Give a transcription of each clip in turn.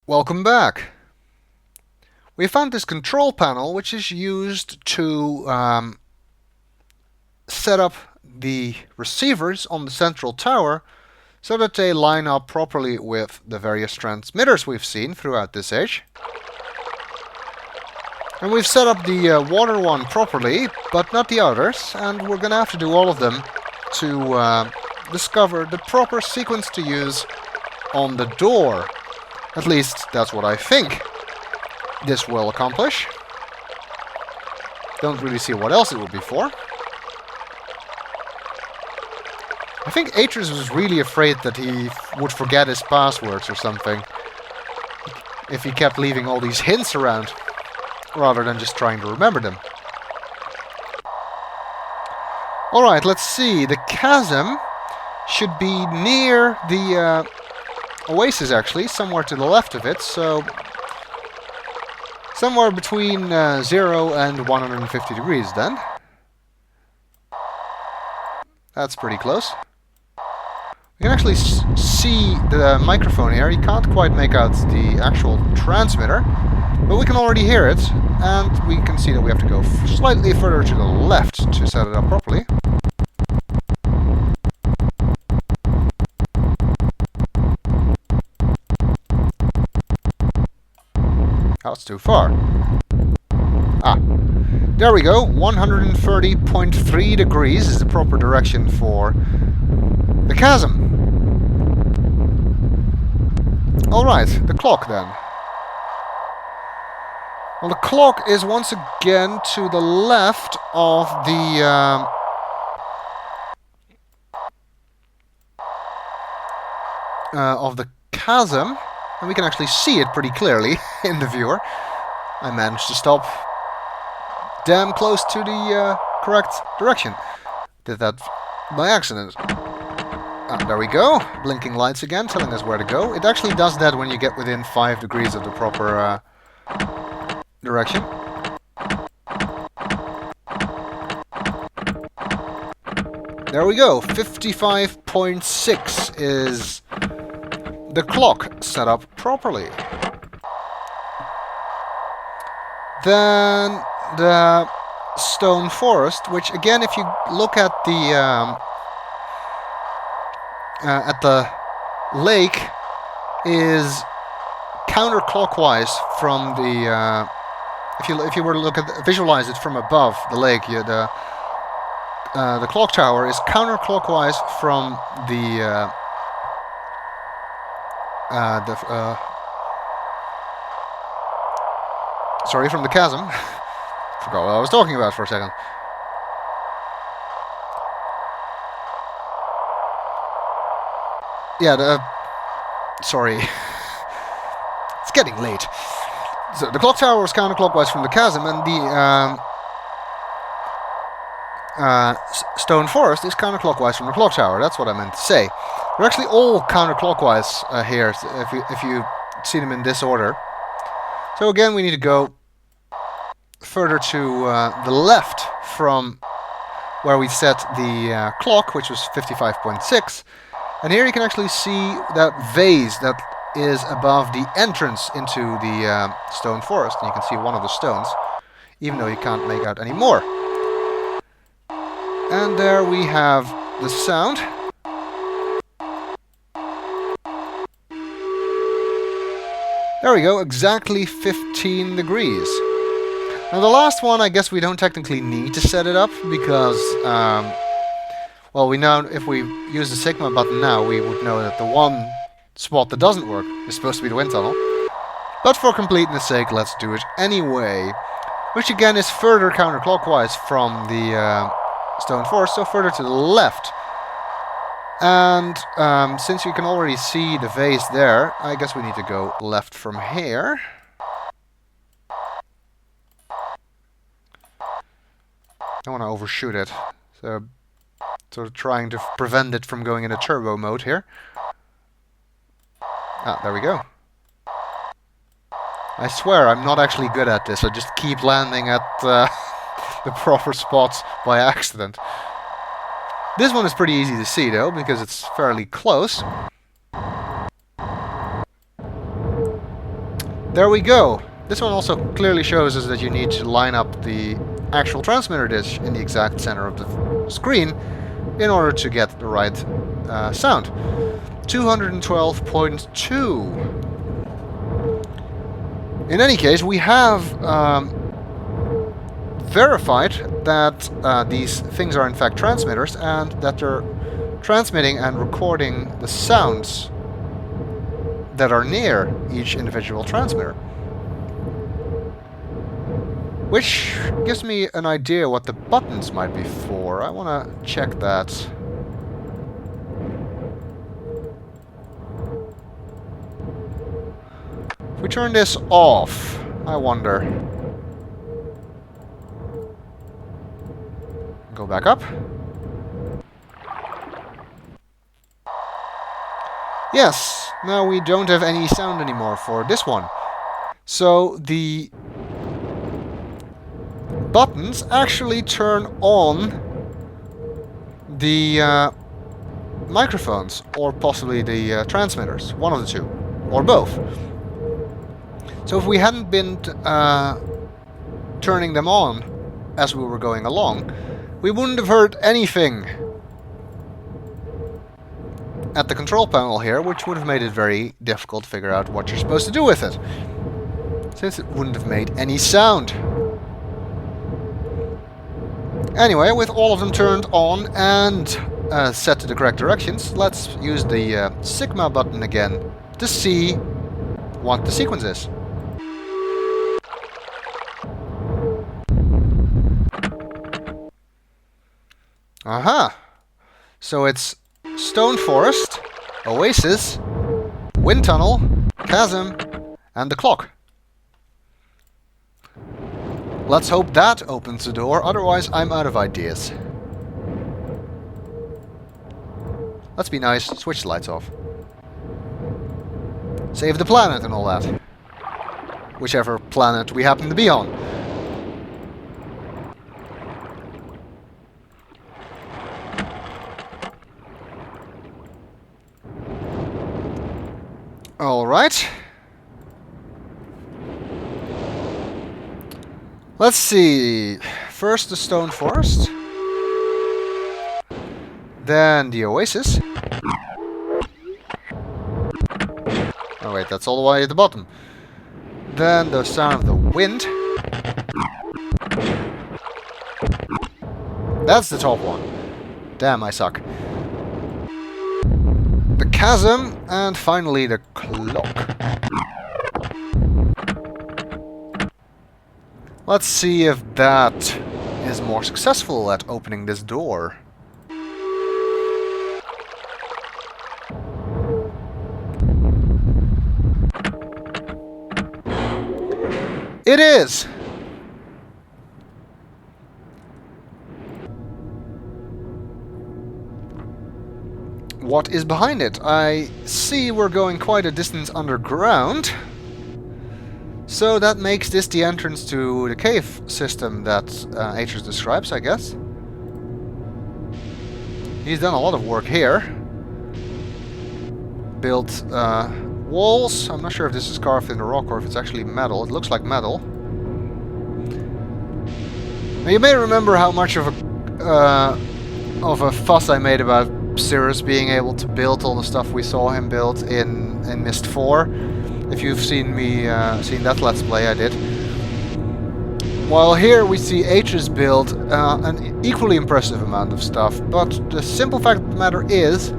Welcome back. We found this control panel which is used to set up the receivers on the central tower so that they line up properly with the various transmitters we've seen throughout this age. And we've set up the water one properly, but not the others, and we're going to have to do all of them to discover the proper sequence to use on the door. At least that's what I think this will accomplish. Don't really see what else it would be for. I think Atreus was really afraid that he would forget his passwords or something if he kept leaving all these hints around rather than just trying to remember them. Alright, let's see. The chasm should be near the oasis, actually, somewhere to the left of it, so somewhere between 0 and 150 degrees then. That's pretty close. We can actually see the microphone here. You can't quite make out the actual transmitter, but we can already hear it, and we can see that we have to go slightly further to the left to set it up properly. That's too far. Ah, there we go. 130.3 degrees is the proper direction for the chasm. Alright, the clock then. Well, the clock is once again to the left of the chasm, and we can actually see it pretty clearly in the viewer. I managed to stop damn close to the correct direction. Did that by accident. There we go. Blinking lights again, telling us where to go. It actually does that when you get within 5 degrees of the proper direction. There we go. 55.6 is the clock set up properly. Then the stone forest, which again, if you look at the lake, is counterclockwise from the. If you were to visualize it from above the lake, the clock tower is counterclockwise from the sorry, from the chasm. Forgot what I was talking about for a second. Yeah, sorry. It's getting late. So the clock tower was counterclockwise from the chasm, and the stone forest is counterclockwise from the clock tower. That's what I meant to say. They're actually all counterclockwise here, if you see them in this order. So again, we need to go further to the left from where we set the clock, which was 55.6. And here you can actually see that vase that is above the entrance into the stone forest. And you can see one of the stones, even though you can't make out any more. And there we have the sound. There we go, exactly 15 degrees. Now the last one, I guess we don't technically need to set it up, because, well, we know if we use the Sigma button now, we would know that the one spot that doesn't work is supposed to be the wind tunnel. But for completeness sake, let's do it anyway. Which again is further counterclockwise from the stone forest, so further to the left. And since you can already see the vase there, I guess we need to go left from here. I don't want to overshoot it, so sort of trying to prevent it from going into turbo mode here. Ah, there we go. I swear I'm not actually good at this, I just keep landing at the proper spots by accident. This one is pretty easy to see though, because it's fairly close. There we go. This one also clearly shows us that you need to line up the actual transmitter dish in the exact center of the screen in order to get the right sound. 212.2. In any case, we have verified that these things are in fact transmitters and that they're transmitting and recording the sounds that are near each individual transmitter. Which gives me an idea what the buttons might be for. I want to check that. If we turn this off, I wonder. Go back up. Yes, now we don't have any sound anymore for this one. So the buttons actually turn on the microphones, or possibly the transmitters, one of the two, or both. So if we hadn't been turning them on as we were going along, we wouldn't have heard anything at the control panel here, which would have made it very difficult to figure out what you're supposed to do with it, since it wouldn't have made any sound. Anyway, with all of them turned on and set to the correct directions, let's use the Sigma button again to see what the sequence is. Aha! So it's Stone Forest, Oasis, Wind Tunnel, Chasm, and the clock. Let's hope that opens the door, otherwise I'm out of ideas. Let's be nice, switch the lights off. Save the planet and all that. Whichever planet we happen to be on. Alright. Let's see. First the Stone Forest. Then the Oasis. Oh wait, that's all the way at the bottom. Then the sound of the wind. That's the top one. Damn, I suck. The Chasm, and finally the clock. Let's see if that is more successful at opening this door. It is! What is behind it? I see we're going quite a distance underground. So that makes this the entrance to the cave system that Atreus describes, I guess. He's done a lot of work here. Built walls. I'm not sure if this is carved in the rock or if it's actually metal. It looks like metal. Now you may remember how much of a fuss I made about Cirrus being able to build all the stuff we saw him build in Myst 4. If you've seen me seen that Let's Play, I did. While here we see Atreus build an equally impressive amount of stuff, but the simple fact of the matter is,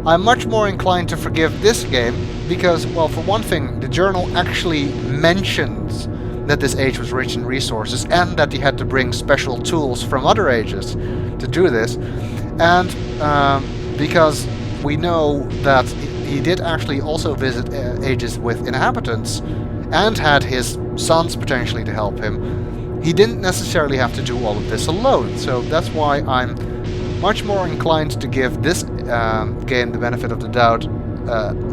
I'm much more inclined to forgive this game because, well, for one thing, the journal actually mentions that this age was rich in resources and that he had to bring special tools from other ages to do this, and because we know that he did actually also visit ages with inhabitants and had his sons potentially to help him. He didn't necessarily have to do all of this alone, so that's why I'm much more inclined to give this game the benefit of the doubt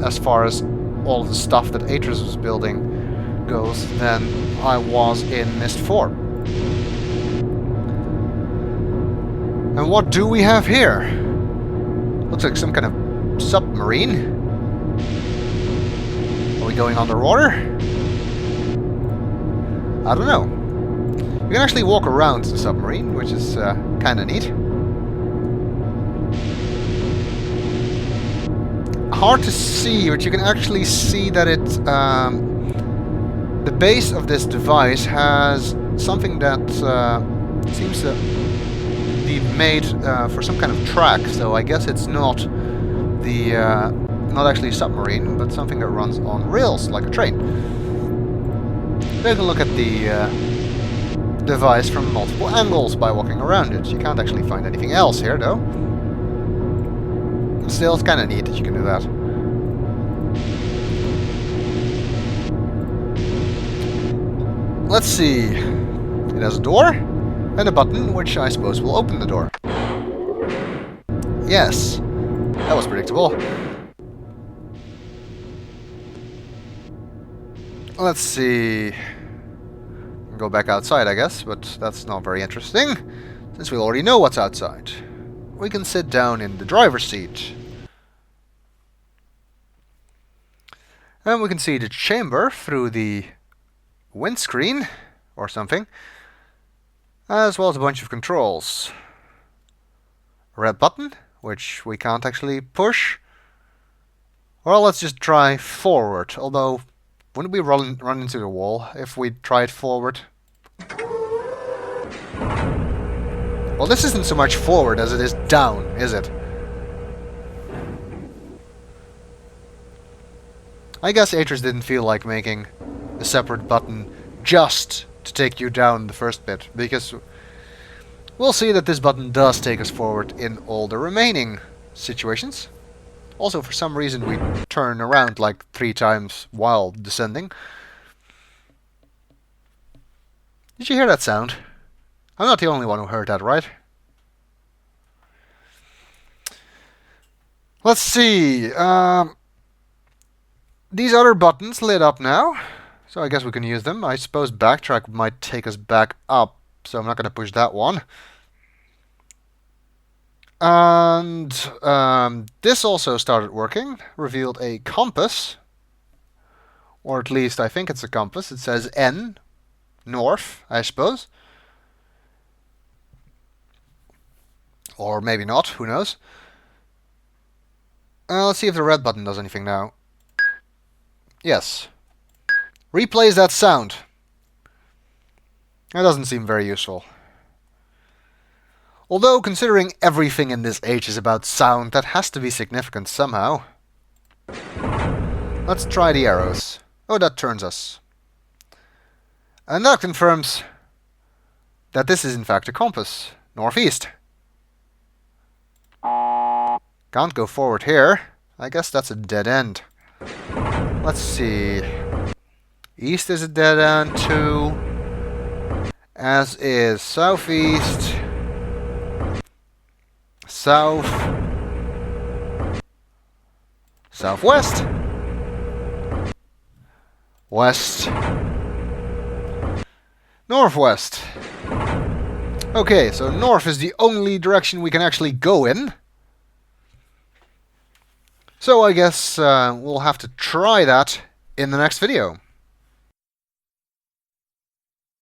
as far as all of the stuff that Atreus was building goes than I was in Myst 4. And what do we have here? Looks like some kind of submarine. Are we going underwater? I don't know. You can actually walk around the submarine, which is kind of neat. Hard to see, but you can actually see that it... the base of this device has something that seems to be made for some kind of track, so I guess it's not the... not actually a submarine, but something that runs on rails, like a train. Take a look at the device from multiple angles by walking around it. You can't actually find anything else here, though. Still, it's kind of neat that you can do that. Let's see. It has a door and a button, which I suppose will open the door. Yes, that was predictable. Let's see. Go back outside, I guess, but that's not very interesting, since we already know what's outside. We can sit down in the driver's seat. And we can see the chamber through the windscreen, or something, as well as a bunch of controls. A red button, which we can't actually push. Well, let's just try forward, although wouldn't we run into the wall if we tried forward? Well, this isn't so much forward as it is down, is it? I guess Atris didn't feel like making a separate button just to take you down the first bit, because we'll see that this button does take us forward in all the remaining situations. Also, for some reason, we turn around like 3 times while descending. Did you hear that sound? I'm not the only one who heard that, right? Let's see. These other buttons lit up now, so I guess we can use them. I suppose backtrack might take us back up, so I'm not going to push that one. And this also started working, revealed a compass, or at least I think it's a compass. It says N, north, I suppose. Or maybe not, who knows. Let's see if the red button does anything now. Yes. Replays that sound. That doesn't seem very useful. Although, considering everything in this age is about sound, that has to be significant somehow. Let's try the arrows. Oh, that turns us. And that confirms that this is in fact a compass. Northeast. Can't go forward here. I guess that's a dead end. Let's see. East is a dead end too. As is southeast. South. Southwest. West. Northwest. Okay, so north is the only direction we can actually go in. So I guess we'll have to try that in the next video.